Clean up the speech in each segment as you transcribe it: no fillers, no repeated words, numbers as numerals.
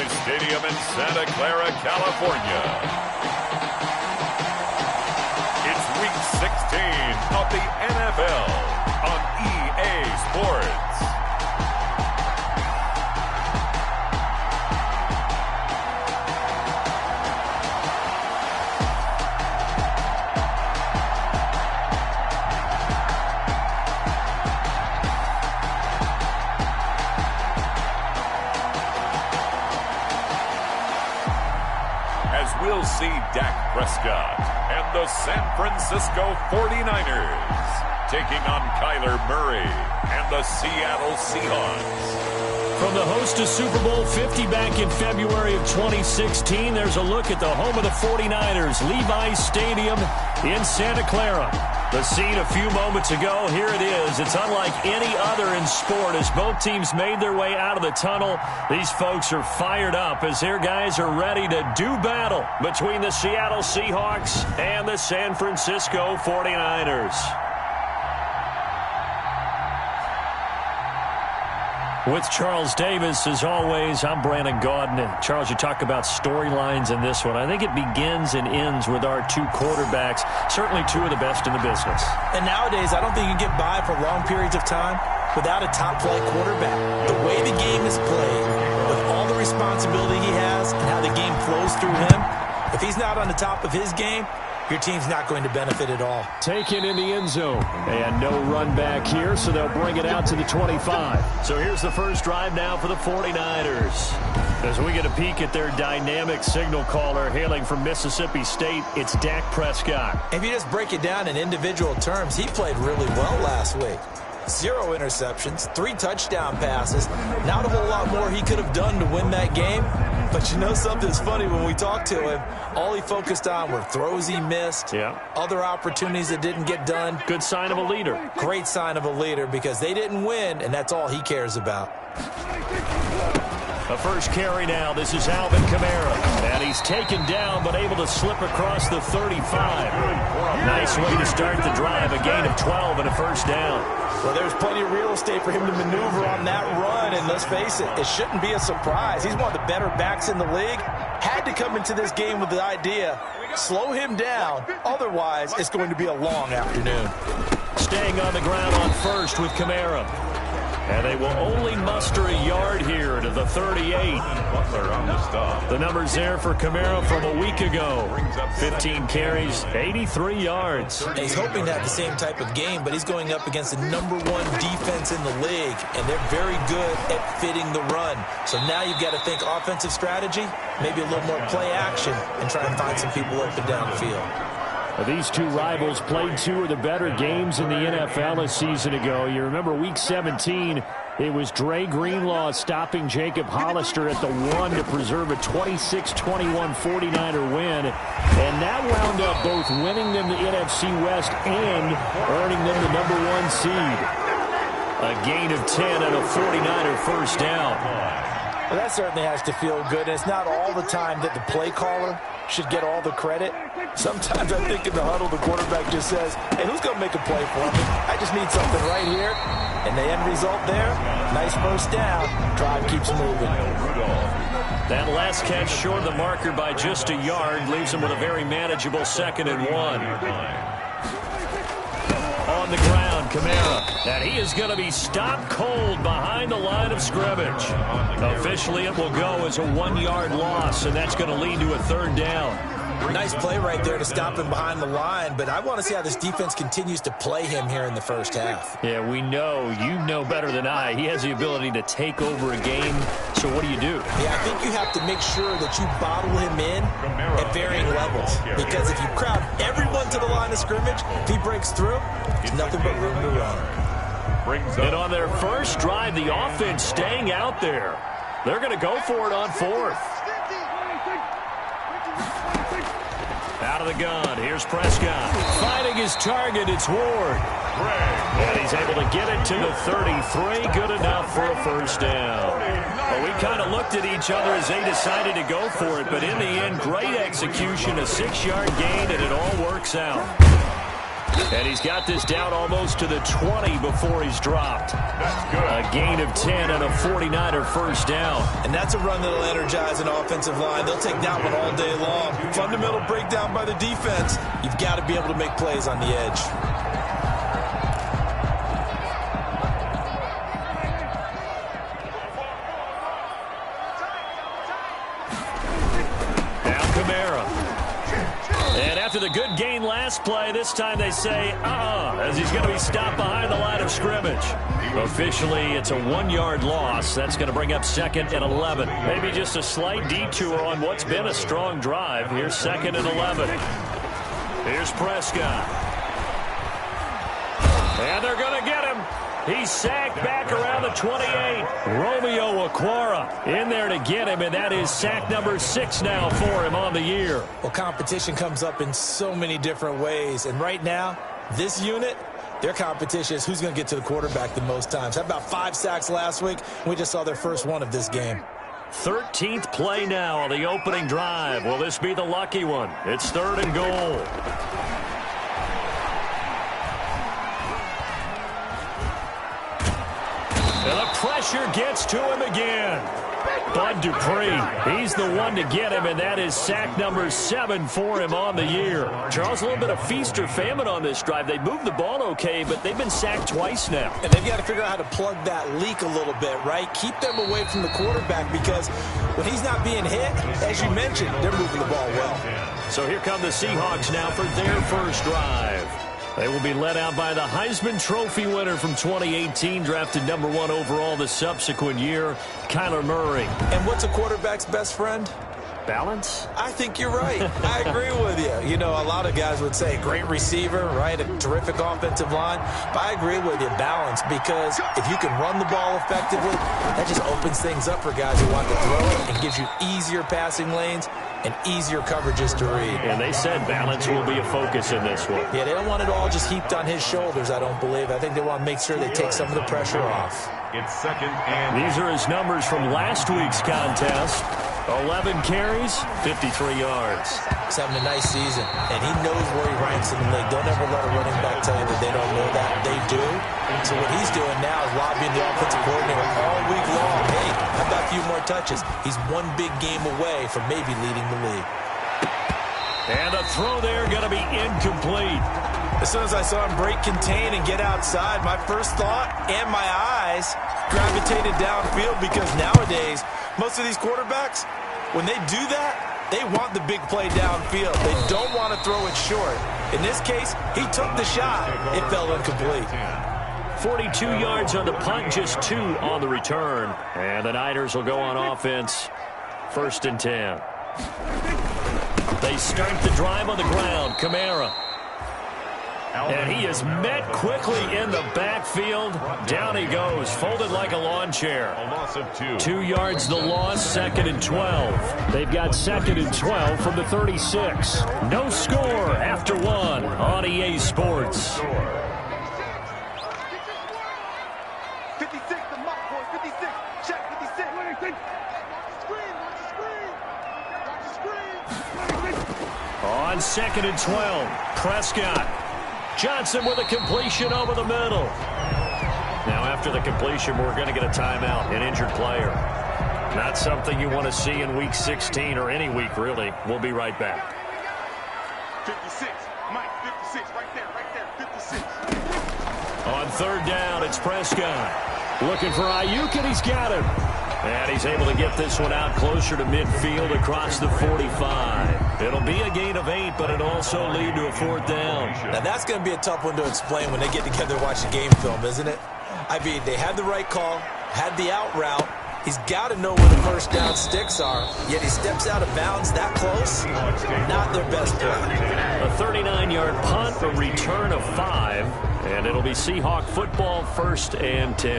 Stadium in Santa Clara, California. It's Week 16 of the NFL on EA Sports. We'll see Dak Prescott and the San Francisco 49ers taking on Kyler Murray and the Seattle Seahawks. From the host to Super Bowl 50 back in February of 2016, there's a look at the home of the 49ers, Levi's Stadium in Santa Clara. The scene a few moments ago, here it is. It's unlike any other in sport as both teams made their way out of the tunnel. These folks are fired up as their guys are ready to do battle between the Seattle Seahawks and the San Francisco 49ers. With Charles Davis, as always, I'm Brandon Gaudin. Charles, you talk about storylines in this one. I think it begins and ends with our two quarterbacks, certainly two of the best in the business. And nowadays, I don't think you can get by for long periods of time without a top-flight quarterback. The way the game is played, with all the responsibility he has and how the game flows through him, if he's not on the top of his game, your team's not going to benefit at all. Taken in the end zone. And no run back here, so they'll bring it out to the 25. So here's the first drive now for the 49ers. As we get a peek at their dynamic signal caller hailing from Mississippi State, it's Dak Prescott. If you just break it down in individual terms, he played really well last week. 0 interceptions, 3 touchdown passes. Not a whole lot more he could have done to win that game. But you know something's funny, when we talked to him, all he focused on were throws he missed, other opportunities that didn't get done. Good sign of a leader. Great sign of a leader because they didn't win, and that's all he cares about. The first carry now. This is Alvin Kamara. And he's taken down but able to slip across the 35. Nice way to start the drive. A gain of 12 and a first down. Well, there's plenty of real estate for him to maneuver on that run, and let's face it, it shouldn't be a surprise. He's one of the better backs in the league. Had to come into this game with the idea, slow him down, otherwise it's going to be a long afternoon. Staying on the ground on first with Kamara. And they will only muster a yard here to the 38. Butler on the stop. The numbers there for Kamara from a week ago. 15 carries, 83 yards. And he's hoping to have the same type of game, but he's going up against the #1 defense in the league, and they're very good at fitting the run. So now you've got to think offensive strategy, maybe a little more play action, and try and find some people up and down the field. These two rivals played 2 of the better games in the NFL a season ago. You remember Week 17, it was Dre Greenlaw stopping Jacob Hollister at the 1 to preserve a 26-21 49er win. And that wound up both winning them the NFC West and earning them the #1 seed. A gain of 10 and a 49er first down. Well, that certainly has to feel good. And it's not all the time that the play caller should get all the credit. Sometimes I think in the huddle, the quarterback just says, hey, who's going to make a play for me? I just need something right here. And the end result there, nice first down. Drive keeps moving. That last catch short of the marker by just a yard leaves him with a very manageable 2nd and 1. On the ground, Kamara. And he is going to be stopped cold behind the line of scrimmage. Officially, it will go as a 1-yard loss, and that's going to lead to a 3rd down. Nice play right there to stop him behind the line, but I want to see how this defense continues to play him here in the first half. Yeah, we know. You know better than I. He has the ability to take over a game, so what do you do? Yeah, I think you have to make sure that you bottle him in at varying levels, because if you crowd everyone to the line of scrimmage, if he breaks through, there's nothing but room to run. And on their first drive, the offense staying out there. They're going to go for it on 4th. Out of the gun, here's Prescott. Finding his target, it's Ward. And he's able to get it to the 33. Good enough for a first down. Well, we kind of looked at each other as they decided to go for it, but in the end, great execution, a 6-yard gain, and it all works out. And he's got this down almost to the 20 before he's dropped. A gain of 10 and a 49er first down. And that's a run that'll energize an offensive line. They'll take that one all day long. Fundamental breakdown by the defense. You've got to be able to make plays on the edge. After the good gain last play, this time they say, as he's going to be stopped behind the line of scrimmage. Officially, it's a 1-yard loss. That's going to bring up 2nd and 11. Maybe just a slight detour on what's been a strong drive. Here's 2nd and 11. Here's Prescott. And they're going to get him. He's sacked back around the 28. Romeo Okwara in there to get him, and that is sack number 6 now for him on the year. Well, competition comes up in so many different ways, and right now, this unit, their competition is who's going to get to the quarterback the most times. How about 5 sacks last week? We just saw their first one of this game. 13th play now on the opening drive. Will this be the lucky one? It's 3rd and goal. And the pressure gets to him again. Bud Dupree, he's the one to get him, and that is sack number 7 for him on the year. Charles, a little bit of feast or famine on this drive. They moved the ball okay, but they've been sacked twice now. And they've got to figure out how to plug that leak a little bit, right? Keep them away from the quarterback because when he's not being hit, as you mentioned, they're moving the ball well. So here come the Seahawks now for their first drive. They will be led out by the Heisman Trophy winner from 2018, drafted number 1 overall the subsequent year, Kyler Murray. And what's a quarterback's best friend? Balance? I think you're right. I agree with you. You know, a lot of guys would say great receiver, right? A terrific offensive line. But I agree with you, balance, because if you can run the ball effectively, that just opens things up for guys who want to throw it and gives you easier passing lanes and easier coverages to read. And they said balance will be a focus in this one. Yeah, they don't want it all just heaped on his shoulders, I don't believe. I think they want to make sure they take some of the pressure off. It's 2nd and... These are his numbers from last week's contest. 11 carries, 53 yards. He's having a nice season, and he knows where he ranks in the league. Don't ever let a running back tell you that they don't know that. They do. So what he's doing now is lobbying the offensive coordinator all week long. Hey, how about a few more touches? He's one big game away from maybe leading the league. And a throw there going to be incomplete. As soon as I saw him break contain and get outside, my first thought and my eyes gravitated downfield because nowadays, most of these quarterbacks, when they do that, they want the big play downfield. They don't want to throw it short. In this case, he took the shot. It fell incomplete. 42 yards on the punt, just 2 on the return. And the Niners will go on offense. 1st and 10. They start the drive on the ground. Kamara. And he is met quickly in the backfield. Down he goes, folded like a lawn chair. A loss of 2. 2 yards the loss, 2nd and 12. They've got 2nd and 12 from the 36. No score after 1 on EA Sports. 56, the mock boy, 56. Check 56. Watch the screen, watch the screen. On 2nd and 12, Prescott. Johnson with a completion over the middle. Now after the completion, we're going to get a timeout, an injured player. Not something you want to see in Week 16 or any week, really. We'll be right back. 56, Mike, 56, right there, 56. On 3rd down, it's Prescott. Looking for Ayuk, and he's got him. And he's able to get this one out closer to midfield across the 45. It'll be a gain of 8, but it'll also lead to a 4th down. Now, that's going to be a tough one to explain when they get together and watch the game film, isn't it? I mean, they had the right call, had the out route. He's got to know where the first down sticks are, yet he steps out of bounds that close. Not their best play. A 39-yard punt, a return of 5, And it'll be Seahawk football, 1st and 10.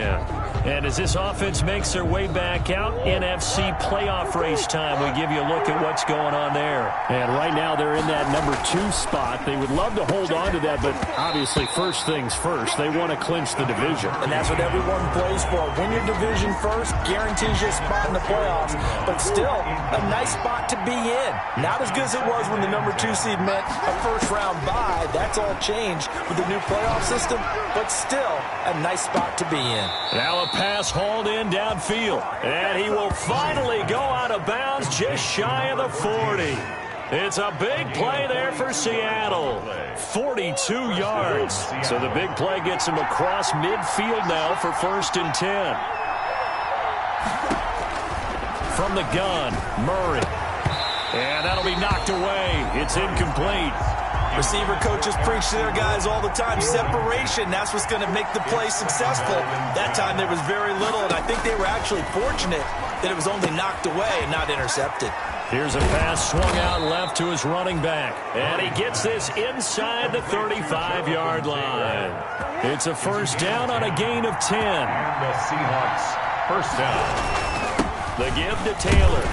And as this offense makes their way back out, NFC playoff race time, we give you a look at what's going on there. And right now they're in that number 2 spot. They would love to hold on to that, but obviously first things first. They want to clinch the division. And that's what everyone plays for. Win your division first, guarantees you a spot in the playoffs, but still a nice spot to be in. Not as good as it was when the number 2 seed meant a first-round bye. That's all changed with the new playoff system, but still a nice spot to be in. Now a pass hauled in downfield, and he will finally go out of bounds just shy of the 40. It's a big play there for Seattle. 42 yards. So the big play gets him across midfield now for 1st and 10. From the gun, Murray. And that'll be knocked away. It's incomplete. Receiver coaches preach to their guys all the time. Separation, that's what's going to make the play successful. That time there was very little, and I think they were actually fortunate that it was only knocked away and not intercepted. Here's a pass swung out left to his running back. And he gets this inside the 35-yard line. It's a 1st down on a gain of 10. And the Seahawks, 1st down. The give to Taylor.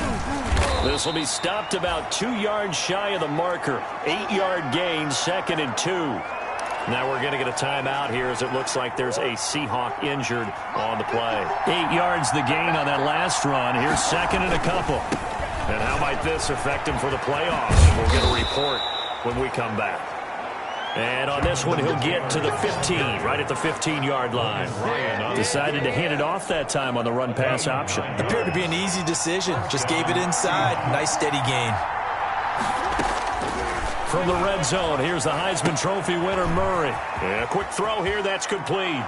This will be stopped about 2 yards shy of the marker. 8-yard gain, 2nd and 2. Now we're going to get a timeout here as it looks like there's a Seahawk injured on the play. 8 yards the gain on that last run. Here's 2nd and a couple. And how might this affect him for the playoffs? We'll get a report when we come back. And on this one, he'll get to the 15, right at the 15-yard line. Decided to hand it off that time on the run-pass option. Appeared to be an easy decision. Just gave it inside. Nice, steady gain. From the red zone, here's the Heisman Trophy winner, Murray. And a quick throw here, that's complete.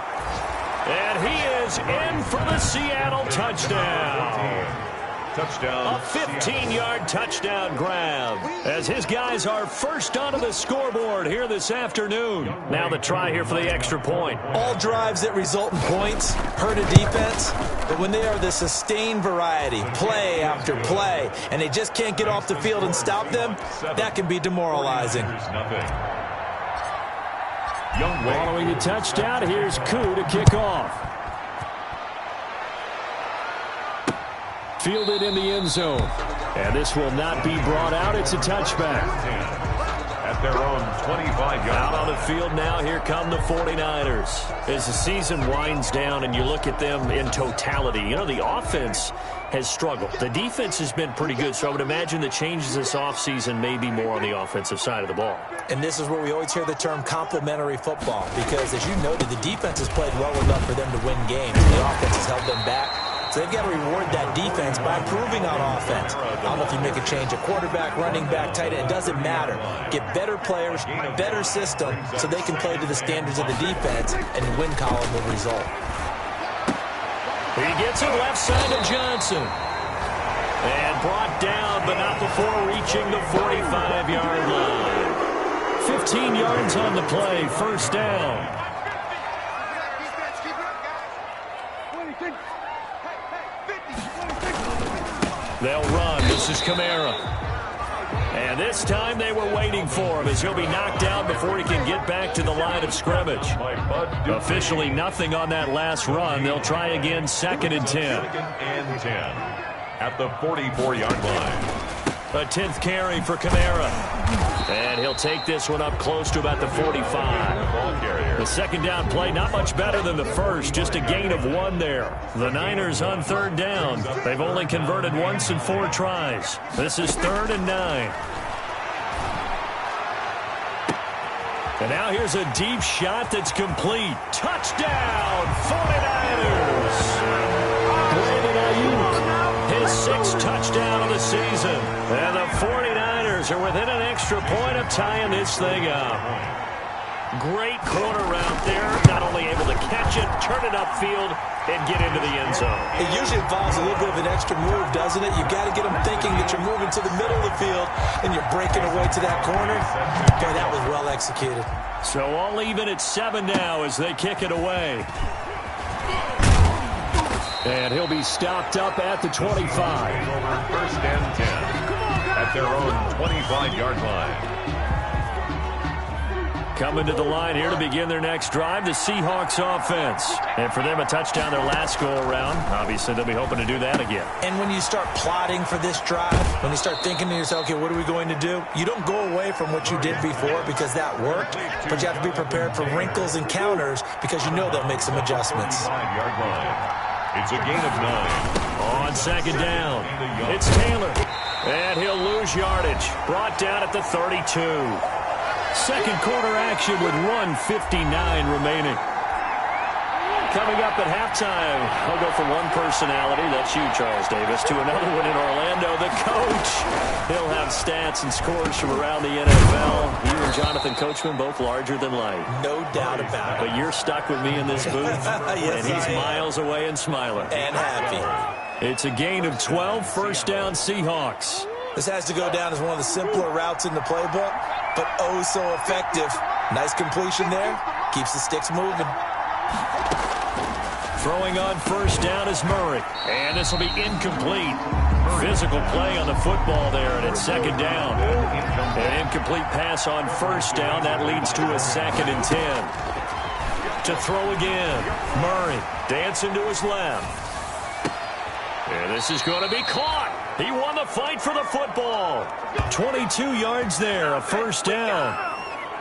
And he is in for the Seattle touchdown. Touchdown. A 15-yard touchdown grab as his guys are first onto the scoreboard here this afternoon. Now the try here for the extra point. All drives that result in points hurt a defense, but when they are the sustained variety, play after play, and they just can't get off the field and stop them, that can be demoralizing. Following the touchdown, here's Koo to kick off. Fielded in the end zone. And this will not be brought out. It's a touchback. At their own 25-yard line. Out on the field now, here come the 49ers. As the season winds down and you look at them in totality, you know, the offense has struggled. The defense has been pretty good, so I would imagine the changes this offseason may be more on the offensive side of the ball. And this is where we always hear the term complementary football, because as you noted, the defense has played well enough for them to win games, and the offense has held them back. So they've got to reward that defense by improving on offense. I don't know if you make a change, a quarterback, running back, tight end, it doesn't matter. Get better players, better system, so they can play to the standards of the defense, and the win column will result. He gets it left side to Johnson. And brought down, but not before reaching the 45-yard line. 15 yards on the play, 1st down. They'll run. This is Kamara. And this time they were waiting for him as he'll be knocked down before he can get back to the line of scrimmage. Officially nothing on that last run. They'll try again, 2nd and 10. 2nd and 10 at the 44-yard line. A 10th carry for Kamara. And he'll take this one up close to about the 45. The 2nd down play, not much better than the first, just a gain of 1 there. The Niners on 3rd down. They've only converted once in 4 tries. This is 3rd and 9. And now here's a deep shot that's complete. Touchdown, 49ers! Brandon Ayuk, his 6th touchdown of the season. And the 49ers are within an extra point of tying this thing up. Great corner route there. Not only able to catch it, turn it upfield, and get into the end zone. It usually involves a little bit of an extra move, doesn't it? You've got to get them thinking that you're moving to the middle of the field and you're breaking away to that corner. Boy, that was well executed. So all even at 7 now as they kick it away. And he'll be stopped up at the 25. 1st and 10 at their own 25-yard line. Coming to the line here to begin their next drive, the Seahawks offense. And for them, a touchdown their last go-around. Obviously, they'll be hoping to do that again. And when you start plotting for this drive, when you start thinking to yourself, okay, what are we going to do? You don't go away from what you did before because that worked, but you have to be prepared for wrinkles and counters because you know they'll make some adjustments. 5-yard line. It's a gain of 9. On second down, it's Taylor. And he'll lose yardage. Brought down at the 32. Second quarter action with 1:59 remaining. Coming up at halftime, I'll go from one personality, that's you, Charles Davis, to another one in Orlando, the coach. He'll have stats and scores from around the NFL. You and Jonathan Coachman, both larger than life. No doubt about it. But you're stuck with me in this booth, yes, and he's miles away and smiling. And happy. It's a gain of 12, first down Seahawks. This has to go down as one of the simpler routes in the playbook, but oh so effective. Nice completion there. Keeps the sticks moving. Throwing on first down is Murray. And this will be incomplete. Physical play on the football there, and it's second down. An incomplete pass on first down. That leads to a 2nd and 10. To throw again. Murray dancing to his left. And this is going to be caught. He won the fight for the football. 22 yards there, a first down.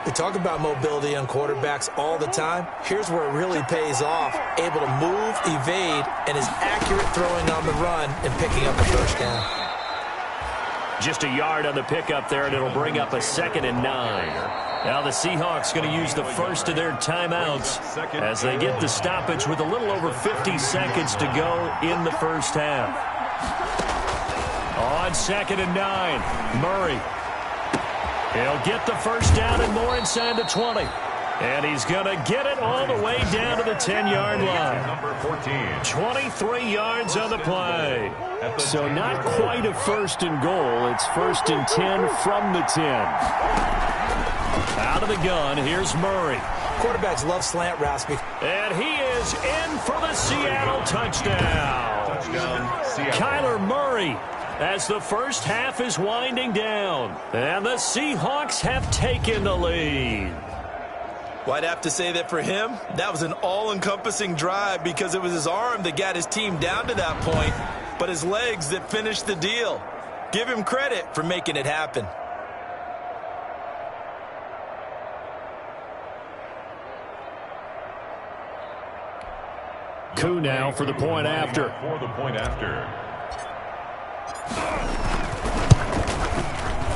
We talk about mobility on quarterbacks all the time. Here's where it really pays off. Able to move, evade, and is accurate throwing on the run and picking up a first down. Just a yard on the pickup there, and it'll bring up a 2nd and 9. Now the Seahawks going to use the first of their timeouts as they get the stoppage with a little over 50 seconds to go in the first half. On 2nd and 9, Murray. He'll get the first down and more inside the 20. And he's going to get it all the way down to the 10-yard line. Number 14. 23 yards on the play. So not quite a first and goal. It's 1st and 10 from the 10. Out of the gun, here's Murray. Quarterbacks love slant routes. And he is in for the Seattle touchdown. Seattle. Kyler Murray, as the first half is winding down. And the Seahawks have taken the lead. Well, I'd have to say that for him, that was an all-encompassing drive because it was his arm that got his team down to that point, but his legs that finished the deal. Give him credit for making it happen. Coup now for the point after. For the point after.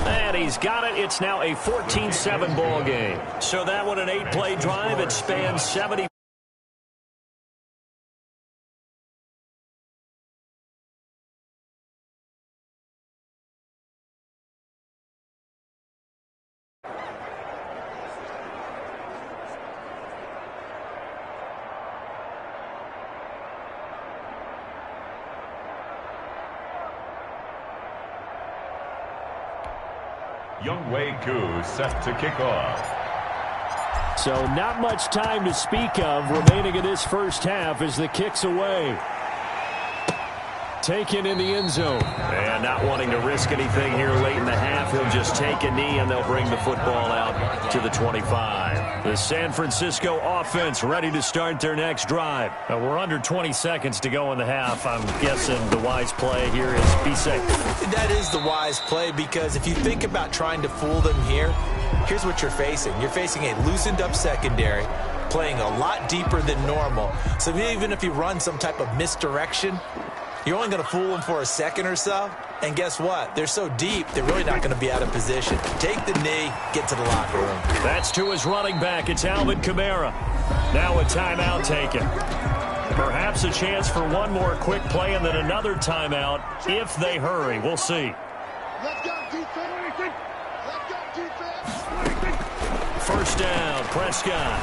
And he's got it. It's now a 14-7 ball game. So that one an 8-play drive. It spans 70. Younghoe Koo set to kick off. So not much time to speak of remaining in this first half as the kick's away. Taken in the end zone. And not wanting to risk anything here late in the half, he'll just take a knee and they'll bring the football out to the 25. The San Francisco offense ready to start their next drive. We're under 20 seconds to go in the half. I'm guessing the wise play here is be safe. That is the wise play because if you think about trying to fool them here, here's what you're facing. You're facing a loosened up secondary, playing a lot deeper than normal. So even if you run some type of misdirection, you're only going to fool them for a second or so. And guess what? They're so deep, they're really not going to be out of position. Take the knee, get to the locker room. That's to his running back. It's Alvin Kamara. Now a timeout taken. Perhaps a chance for one more quick play and then another timeout if they hurry. We'll see. Let's go, defense. Let's go, defense. First down, Prescott.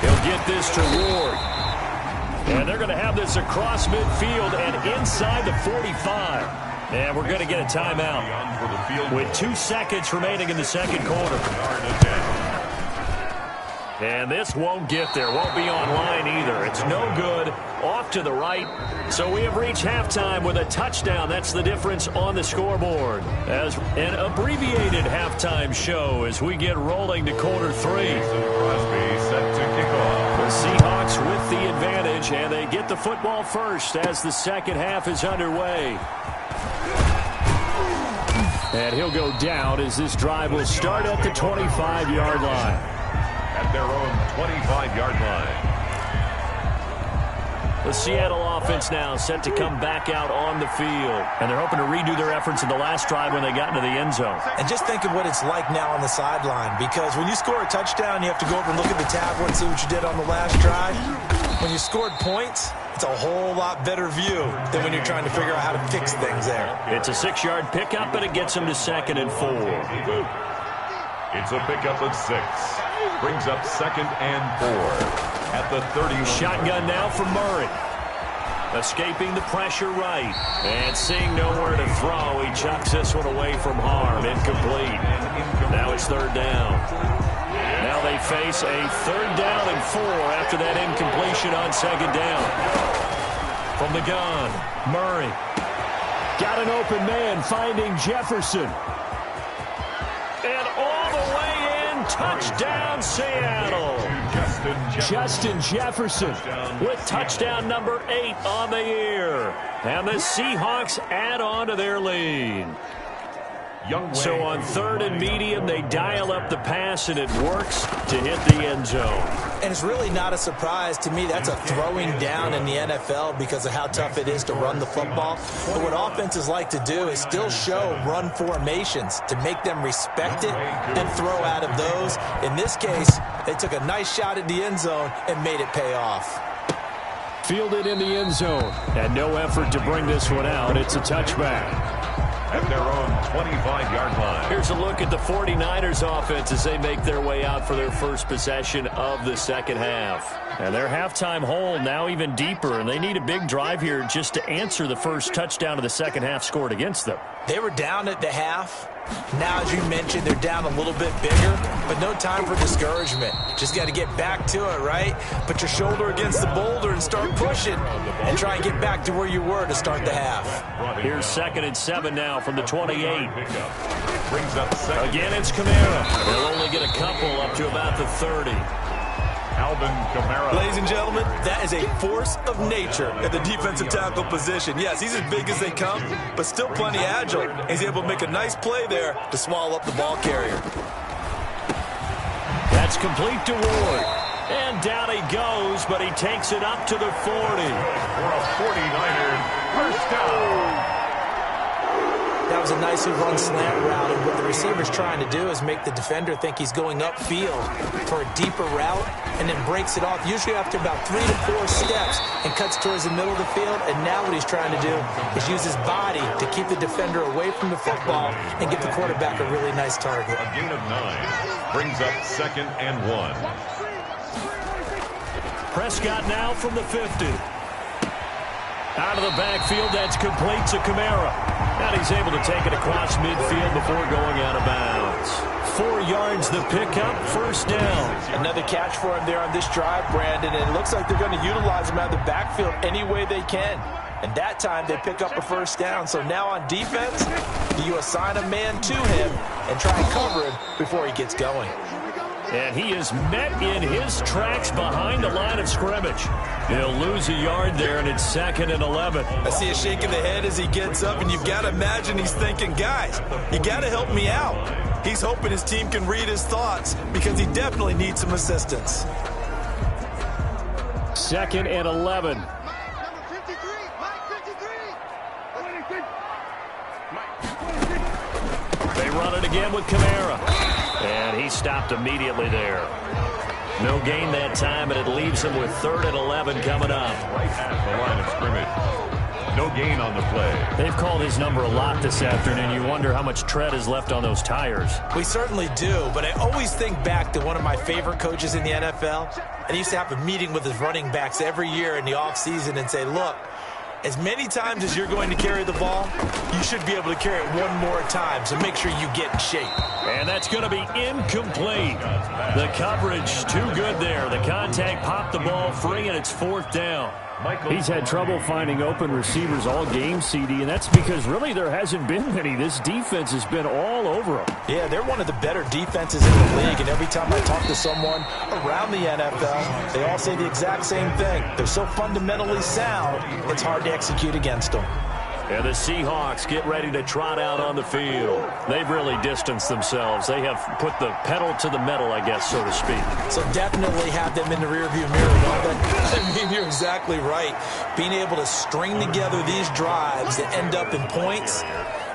He'll get this to Ward. And they're going to have this across midfield and inside the 45. And we're going to get a timeout with 2 seconds remaining in the second quarter. And this won't get there. Won't be online either. It's no good. Off to the right. So we have reached halftime with a touchdown. That's the difference on the scoreboard. As an abbreviated halftime show as we get rolling to quarter 3. Crosby set to kick off. The Seahawks with the advantage, and they get the football first as the second half is underway. And he'll go down as this drive will start at the 25-yard line. At their own 25-yard line. The Seattle offense now set to come back out on the field. And they're hoping to redo their efforts in the last drive when they got into the end zone. And just think of what it's like now on the sideline, because when you score a touchdown, you have to go over and look at the tablet and see what you did on the last drive. When you scored points, it's a whole lot better view than when you're trying to figure out how to fix things there. It's a 6-yard pickup, and it gets them to 2nd and 4. It's a pickup of 6. Brings up 2nd and 4 at the 31. Shotgun now for Murray. Escaping the pressure right. And seeing nowhere to throw, he chucks this one away from harm. Incomplete. Now it's 3rd down. Now they face a 3rd down and 4 after that incompletion on 2nd down. From the gun, Murray. Got an open man finding Jefferson. And all the way in, touchdown Seattle. Justin Jefferson with touchdown number 8 on the year. And the Seahawks add on to their lead. So on 3rd and medium, they dial up the pass, and it works to hit the end zone. And it's really not a surprise to me. That's a throwing down in the NFL because of how tough it is to run the football. But what offenses like to do is still show run formations to make them respect it and throw out of those. In this case, they took a nice shot at the end zone and made it pay off. Fielded in the end zone, and no effort to bring this one out. It's a touchback. At their own 25-yard line. Here's a look at the 49ers offense as they make their way out for their first possession of the second half. And their halftime hole now even deeper, and they need a big drive here just to answer the first touchdown of the second half scored against them. They were down at the half. Now, as you mentioned, they're down a little bit bigger, but no time for discouragement. Just got to get back to it, right? Put your shoulder against the boulder and start pushing and try and get back to where you were to start the half. Here's 2nd and 7 now from the 28. Brings up 2nd. Again, it's Kamara. They'll only get a couple up to about the 30. Alvin Kamara. Ladies and gentlemen, that is a force of nature at the defensive tackle position. Yes, he's as big as they come, but still plenty agile. He's able to make a nice play there to swallow up the ball carrier. That's complete to Ward. And down he goes, but he takes it up to the 40. For a 49er first down. That was a nicely run slant route, and what the receiver's trying to do is make the defender think he's going upfield for a deeper route and then breaks it off, usually after about 3 to 4 steps, and cuts towards the middle of the field. And now what he's trying to do is use his body to keep the defender away from the football and give the quarterback a really nice target. A gain of 9 brings up 2nd and 1. Prescott now from the 50. Out of the backfield, that's complete to Kamara. And he's able to take it across midfield before going out of bounds. 4 yards the pickup, first down. Another catch for him there on this drive, Brandon, and it looks like they're going to utilize him out of the backfield any way they can. And that time they pick up a first down. So now on defense, you assign a man to him and try and cover him before he gets going. And he is met in his tracks behind the line of scrimmage. He'll lose a yard there, and it's 2nd and 11. I see a shake of the head as he gets up, and you've got to imagine he's thinking, guys, you got to help me out. He's hoping his team can read his thoughts because he definitely needs some assistance. 2nd and 11. They run it again with Kamara. And he stopped immediately there. No gain that time, but it leaves him with 3rd and 11 coming up. Right at the line of scrimmage. No gain on the play. They've called his number a lot this afternoon. You wonder how much tread is left on those tires. We certainly do, but I always think back to one of my favorite coaches in the NFL. And he used to have a meeting with his running backs every year in the offseason and say, look, as many times as you're going to carry the ball, you should be able to carry it one more time, so make sure you get in shape. And that's going to be incomplete. The coverage too good there. The contact popped the ball free, and it's 4th down. He's had trouble finding open receivers all game, CD, and that's because really there hasn't been many. This defense has been all over them. Yeah, they're one of the better defenses in the league, and every time I talk to someone around the NFL, they all say the exact same thing. They're so fundamentally sound, it's hard to execute against them. And the Seahawks get ready to trot out on the field. They've really distanced themselves. They have put the pedal to the metal, I guess, so to speak. So definitely have them in the rearview mirror, Melvin. I mean, you're exactly right. Being able to string together these drives that end up in points,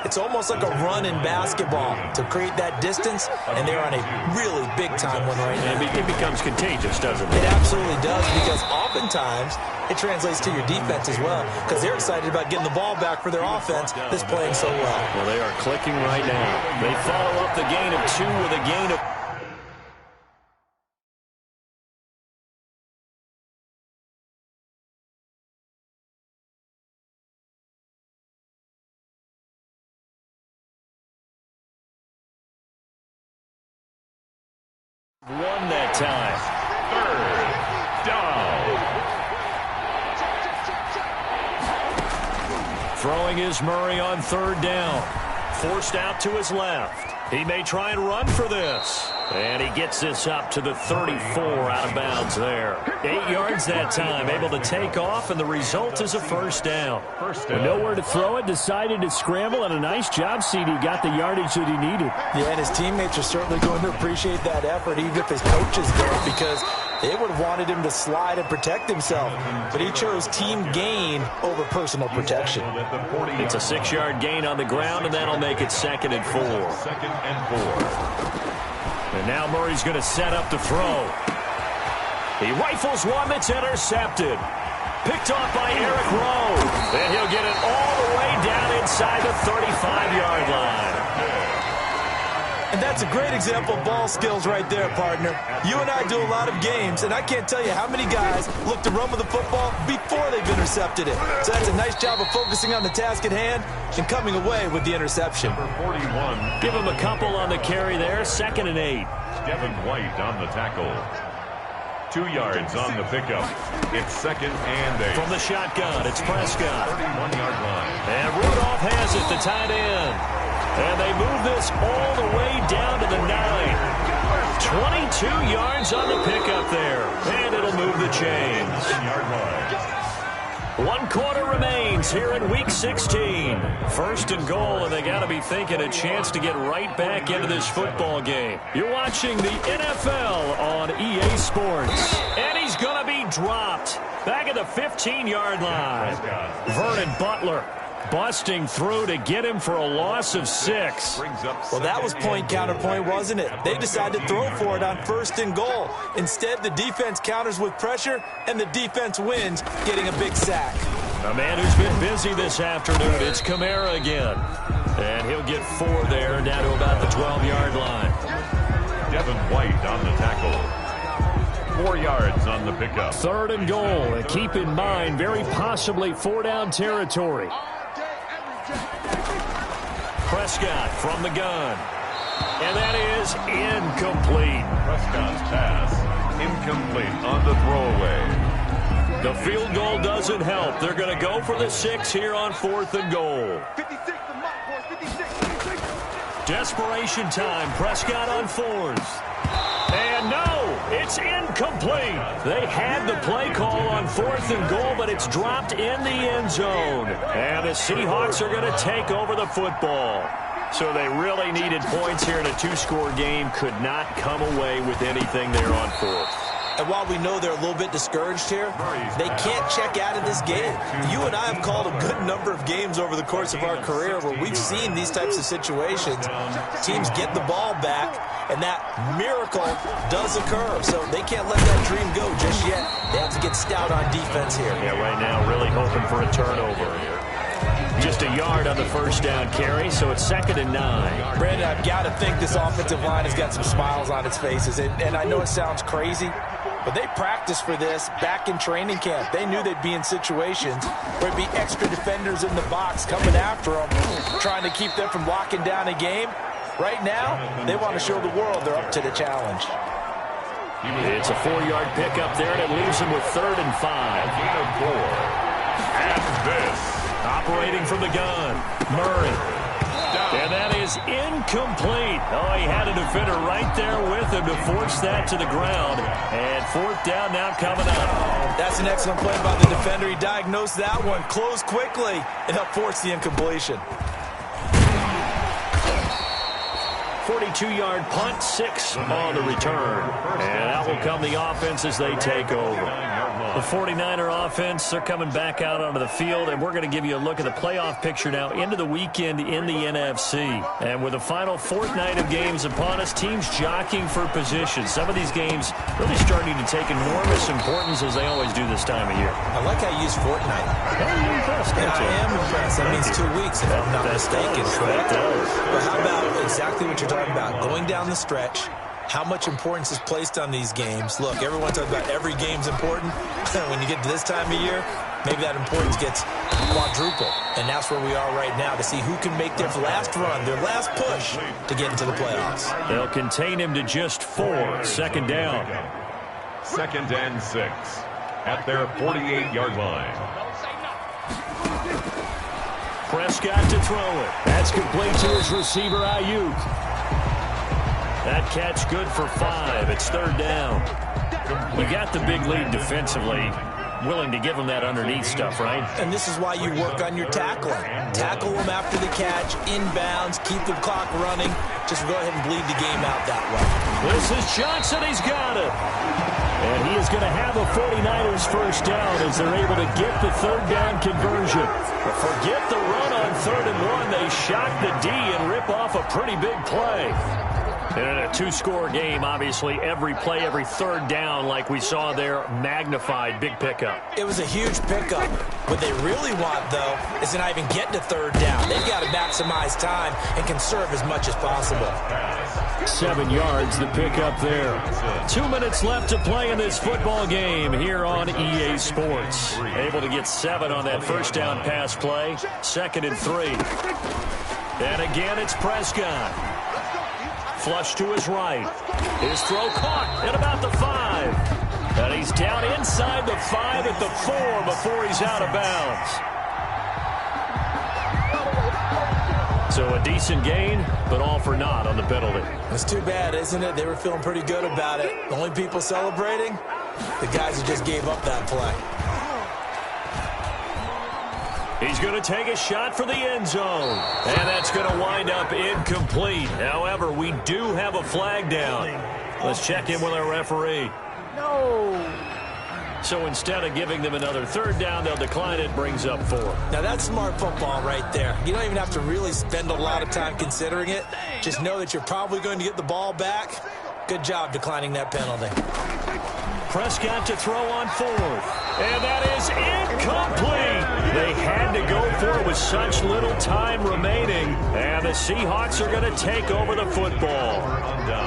it's almost like a run in basketball to create that distance, and they're on a really big-time one right now. It becomes contagious, doesn't it? It absolutely does, because oftentimes it translates to your defense as well, because they're excited about getting the ball back for their offense that's playing so well. Well, they are clicking right now. They follow up the gain of 2 with a gain of... One that time. 3rd down. Throwing is Murray on 3rd down. Forced out to his left. He may try and run for this. And he gets this up to the 34 out of bounds there. 8 yards that time, able to take off, and the result is a 1st down. With nowhere to throw it, decided to scramble, and a nice job, CD. Got the yardage that he needed. Yeah, and his teammates are certainly going to appreciate that effort, even if his coaches don't, because they would have wanted him to slide and protect himself. But he chose team gain over personal protection. It's a 6-yard gain on the ground, and that'll make it 2nd and 4. 2nd and 4. And now Murray's going to set up to throw. He rifles one that's intercepted. Picked off by Eric Rowe. And he'll get it all the way down inside the 35-yard line. And that's a great example of ball skills right there, partner. You and I do a lot of games, and I can't tell you how many guys look to run with the football before they've intercepted it. So that's a nice job of focusing on the task at hand and coming away with the interception. Number 41. Give him a couple on the carry there. 2nd and 8. Devin White on the tackle. 2 yards on the pickup. It's 2nd and 8. From the shotgun, it's Prescott. 31-yard line. And Rudolph has it, the tight end. And they move this all the way down to the 9. 22 yards on the pickup there. And it'll move the chains. 10-yard line. 1 quarter remains here in Week 16. 1st and goal, and they got to be thinking a chance to get right back into this football game. You're watching the NFL on EA Sports. And he's going to be dropped back at the 15-yard line. Vernon Butler busting through to get him for a loss of 6. Well, that was point counterpoint, wasn't it? They decided to throw for it on 1st and goal. Instead, the defense counters with pressure, and the defense wins, getting a big sack. A man who's been busy this afternoon, it's Kamara again. And he'll get 4 there, down to about the 12-yard line. Devin White on the tackle. 4 yards on the pickup. 3rd and goal. And keep in mind, very possibly 4-down territory. Prescott from the gun. And that is incomplete. Prescott's pass incomplete on the throwaway. The field goal doesn't help. They're going to go for the 6 here on 4th and goal. 56. Desperation time. Prescott on 4th. And no, it's incomplete. They had the play call on 4th and goal, but it's dropped in the end zone. And the Seahawks are going to take over the football. So they really needed points here in a 2-score game. Could not come away with anything there on 4th. And while we know they're a little bit discouraged here, they can't check out of this game. You and I have called a good number of games over the course of our career where we've seen these types of situations. Teams get the ball back, and that miracle does occur. So they can't let that dream go just yet. They have to get stout on defense here. Yeah, right now really hoping for a turnover. Just a yard on the 1st down carry, so it's 2nd and 9. Brandon, I've got to think this offensive line has got some smiles on its faces. And I know it sounds crazy, but they practiced for this back in training camp. They knew they'd be in situations where there'd be extra defenders in the box coming after them, trying to keep them from locking down a game. Right now, they want to show the world they're up to the challenge. It's a 4-yard pickup there, and it leaves them with 3rd and 5. Gain of 4. And this. Operating from the gun, Murray. And that is incomplete. Oh, he had a defender right there with him to force that to the ground. And 4th down now coming up. That's an excellent play by the defender. He diagnosed that one, closed quickly, and helped force the incompletion. 42-yard punt, 6 on the return. And out will come the offense as they take over. The 49er offense, they're coming back out onto the field, and we're going to give you a look at the playoff picture now into the weekend in the NFC. And with the final fortnight of games upon us, teams jockeying for position. Some of these games really starting to take enormous importance as they always do this time of year. I like how you use fortnight. You're impressed, Yeah, I am impressed. That means 2 weeks, if I'm not mistaken, correct? But how about exactly what you're talking about? Going down the stretch, how much importance is placed on these games. Look, everyone talks about every game's important. When you get to this time of year, maybe that importance gets quadruple. And that's where we are right now to see who can make their last run, their last push to get into the playoffs. They'll contain him to just 4. 2nd down. 2nd and 6 at their 48-yard line. Prescott to throw it. That's complete to his receiver, Ayuk. That catch good for 5. It's 3rd down. You got the big lead defensively. Willing to give them that underneath stuff, right? And this is why you work on your tackling. Tackle them after the catch, inbounds, keep the clock running. Just go ahead and bleed the game out that way. This is Johnson. He's got it. And he is going to have a 49ers first down as they're able to get the 3rd down conversion. But forget the run on 3rd and 1. They shock the D and rip off a pretty big play. And in a 2-score game, obviously, every play, every 3rd down, like we saw there, magnified, big pickup. It was a huge pickup. What they really want, though, is to not even get to 3rd down. They've got to maximize time and conserve as much as possible. 7 yards, the pickup there. 2 minutes left to play in this football game here on EA Sports. Able to get 7 on that first down pass play. 2nd and 3. And again, it's Prescott. Flush to his right. His throw caught at about the 5. And he's down inside the 5 at the 4 before he's out of bounds. So a decent gain, but all for naught on the penalty. It's too bad, isn't it? They were feeling pretty good about it. The only people celebrating, the guys who just gave up that play. He's going to take a shot for the end zone. And that's going to wind up incomplete. However, we do have a flag down. Let's check in with our referee. No. So instead of giving them another 3rd down, they'll decline it. Brings up 4. Now, that's smart football right there. You don't even have to really spend a lot of time considering it. Just know that you're probably going to get the ball back. Good job declining that penalty. Prescott to throw on 4th. And that is incomplete. They had to go for it with such little time remaining. And the Seahawks are going to take over the football.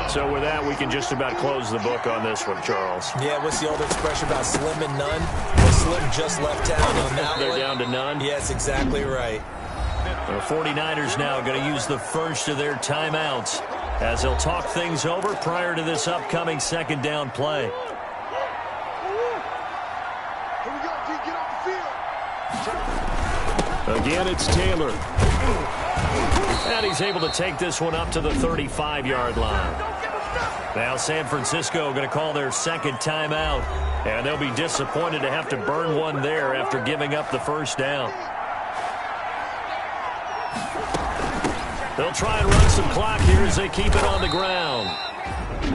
So with that, we can just about close the book on this one, Charles. Yeah, what's the old expression about slim and none? Well, Slim just left town on that They're one. down to none. Yes, exactly right. The 49ers now going to use the first of their timeouts as they'll talk things over prior to this upcoming 2nd down play. Again, it's Taylor. And he's able to take this one up to the 35-yard line. Now San Francisco going to call their 2nd timeout. And they'll be disappointed to have to burn one there after giving up the first down. They'll try and run some clock here as they keep it on the ground.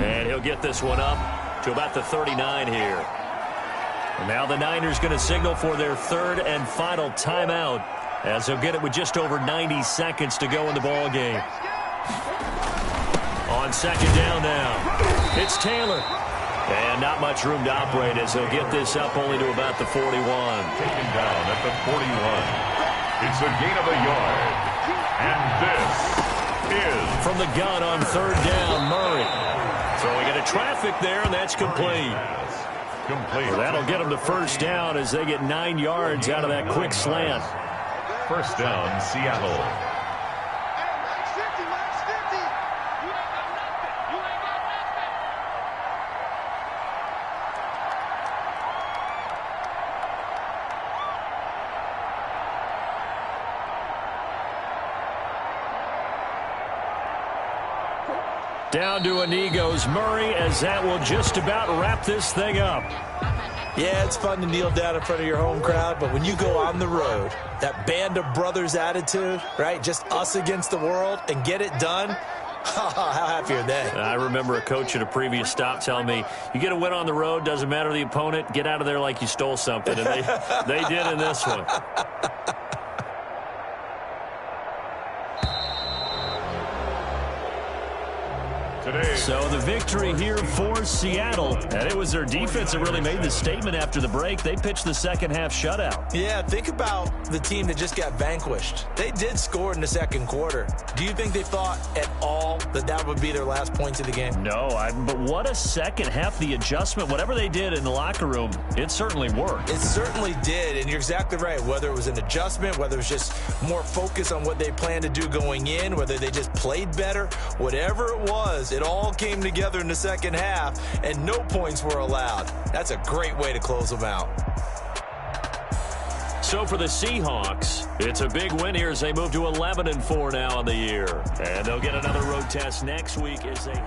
And he'll get this one up to about the 39 here. And now the Niners going to signal for their 3rd and final timeout as they'll get it with just over 90 seconds to go in the ball game. On 2nd down now, it's Taylor. And not much room to operate as they'll get this up only to about the 41. Taken down at the 41. It's a gain of a yard. And this is... From the gun on 3rd down, Murray. Throwing into traffic there, and that's complete. Complete. That'll get them the first down as they get 9 yards out of that quick slant. First down, Seattle. Down to a knee goes Murray, as that will just about wrap this thing up. Yeah, it's fun to kneel down in front of your home crowd, but when you go on the road, that band of brothers attitude, right, just us against the world, and get it done, how happy are they? I remember a coach at a previous stop telling me, you get a win on the road, doesn't matter the opponent, get out of there like you stole something. And they did in this one. So the victory here for Seattle, and it was their defense that really made the statement after the break. They pitched the second half shutout. Yeah, think about the team that just got vanquished. They did score in the second quarter. Do you think they thought at all that that would be their last points of the game? No, but what a second half. The adjustment, whatever they did in the locker room, it certainly worked. It certainly did, and you're exactly right. Whether it was an adjustment, whether it was just more focus on what they planned to do going in, whether they just played better, whatever it was, it all came together in the second half, and no points were allowed. That's a great way to close them out. So for the Seahawks, it's a big win here as they move to 11-4 now on the year. And they'll get another road test next week as they